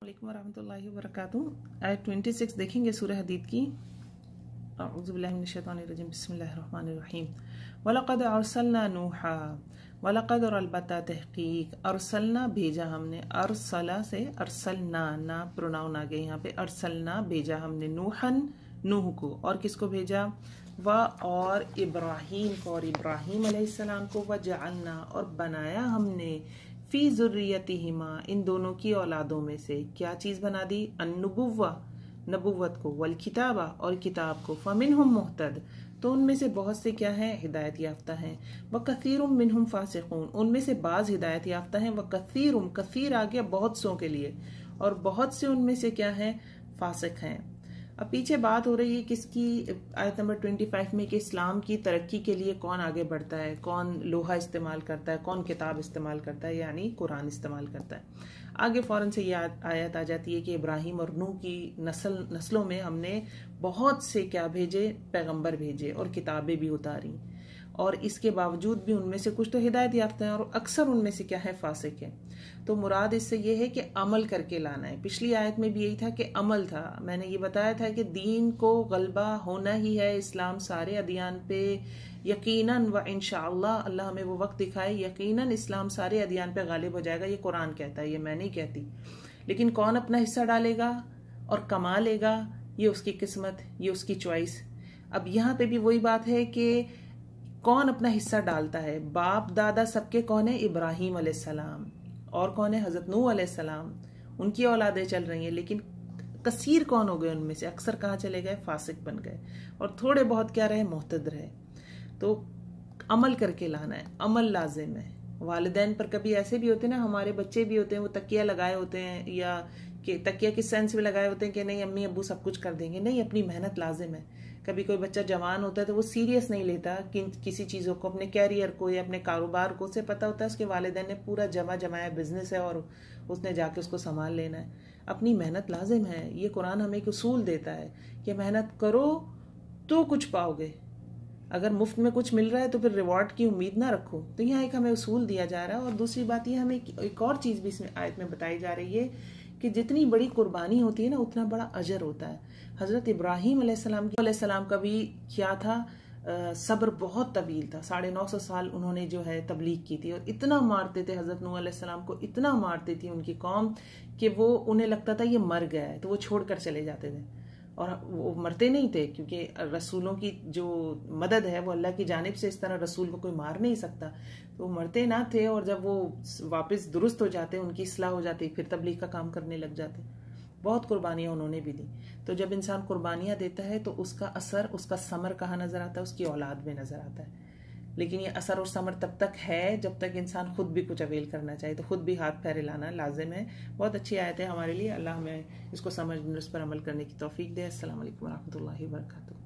अस्सलामुअलैकुम वरहमतुल्लाहि वबरकातुहू। आयत 26 देखेंगे सूरह हदीद की। अऊज़ु बिल्लाहि मिनश्शैतानिर्रजीम, बिस्मिल्लाहिर्रहमानिर्रहीम। वलक़द अरसलना नूहा, वलक़द और अलबत्ता तहक़ीक़, अरसलना भेजा हमने, अरसला से अरसलना ना प्रोनाउन आ गए यहाँ पे, अरसलना भेजा हमने, नूहन नूह को, और किसको भेजा, व और इब्राहीम को, और इब्राहीम अलैहिस्सलाम को, व जअलना और बनाया हमने, फी ज़ुर्रियतिहिमा इन दोनों की औलादों में से क्या चीज़ बना दी, अन्नुबुव्वा नबुव्वत को, वल किताबा और किताब को, फमिनहुम मुहतद तो उनमें से बहुत से क्या हैं, हिदायत याफ्ता हैं, व कसीरुम मिनहुम फासिकून उनमें से बाज हिदायत याफ्ता हैं, व कसीरुम कसीर आ गया बहुत सो के लिए, और बहुत से उनमें से क्या हैं, फासिक हैं। अब पीछे बात हो रही है किसकी, आयत नंबर 25 में, कि इस्लाम की तरक्की के लिए कौन आगे बढ़ता है, कौन लोहा इस्तेमाल करता है, कौन किताब इस्तेमाल करता है, यानी कुरान इस्तेमाल करता है। आगे फौरन से ये आयत आ जाती है कि इब्राहिम और नूह की नस्लों में हमने बहुत से क्या भेजे, पैगंबर भेजे और किताबें भी उतारी, और इसके बावजूद भी उनमें से कुछ तो हिदायत याफ्ता हैं और अक्सर उनमें से क्या है, फासिक है। तो मुराद इससे ये है कि अमल करके लाना है। पिछली आयत में भी यही था कि अमल था। मैंने ये बताया था कि दीन को गलबा होना ही है, इस्लाम सारे अदियान पे यकीनन व इंशाअल्लाह, अल्लाह हमें वो वक्त दिखाए, यकीनन इस्लाम सारे अदियान पे गालिब हो जाएगा। ये कुरान कहता है, ये मैं नहीं कहती। लेकिन कौन अपना हिस्सा डालेगा और कमा लेगा, ये उसकी किस्मत, ये उसकी चॉइस। अब यहाँ पे भी वही बात है कि कौन अपना हिस्सा डालता है। बाप दादा सबके कौन है, इब्राहिम अलैहिस्सलाम, और कौन है, हजरत नूह अलैहिस्सलाम, उनकी औलादें चल रही हैं। लेकिन कसीर कौन हो गए उनमें से, अक्सर कहाँ चले गए, फासिक बन गए, और थोड़े बहुत क्या रहे, मुहतद रहे। तो अमल करके लाना है, अमल लाजिम है। वालिदैन पर कभी ऐसे भी होते हैं ना, हमारे बच्चे भी होते हैं, वो तकिया लगाए होते हैं, या कि तकिया किस सेंस में लगाए होते हैं कि नहीं अम्मी अब्बू सब कुछ कर देंगे, नहीं, अपनी मेहनत लाजिम है। कभी कोई बच्चा जवान होता है तो वो सीरियस नहीं लेता किसी चीज़ों को, अपने कैरियर को या अपने कारोबार को, उसे पता होता है उसके वालिदैन ने पूरा जमाया बिजनेस है और उसने जाके उसको संभाल लेना है। अपनी मेहनत लाजिम है। ये कुरान हमें एक उसूल देता है कि मेहनत करो तो कुछ पाओगे, अगर मुफ्त में कुछ मिल रहा है तो फिर रिवॉर्ड की उम्मीद ना रखो। तो यहाँ एक हमें उसूल दिया जा रहा है। और दूसरी बात ये, हमें एक और चीज़ भी इसमें आयत में बताई जा रही है कि जितनी बड़ी कुर्बानी होती है ना, उतना बड़ा अजर होता है। हज़रत इब्राहीम अलैहिस्सलाम का भी क्या था, सब्र बहुत तवील था। 950 साल उन्होंने जो है तबलीग की थी, और इतना मारते थे हज़रत नूह अलैहिस्सलाम को, इतना मारती थी उनकी कौम कि वो उन्हें लगता था ये मर गया है, तो वो छोड़कर चले जाते थे। और वो मरते नहीं थे, क्योंकि रसूलों की जो मदद है वो अल्लाह की जानिब से, इस तरह रसूल को कोई मार नहीं सकता, तो वो मरते ना थे। और जब वो वापस दुरुस्त हो जाते, उनकी इस्लाह हो जाती, फिर तबलीग का काम करने लग जाते। बहुत कुर्बानियां उन्होंने भी दी। तो जब इंसान कुर्बानियां देता है तो उसका असर, उसका समर कहाँ नजर आता है, उसकी औलाद में नजर आता है। लेकिन ये असर और समर तब तक है जब तक इंसान खुद भी कुछ अवेल करना चाहे, तो खुद भी हाथ पैर हिलाना लाजिम है। बहुत अच्छी आयत है हमारे लिए। अल्लाह हमें इसको समझ, उस पर अमल करने की तौफीक दे। अस्सलाम वालेकुम रहमतुल्लाहि व बरकातुहू।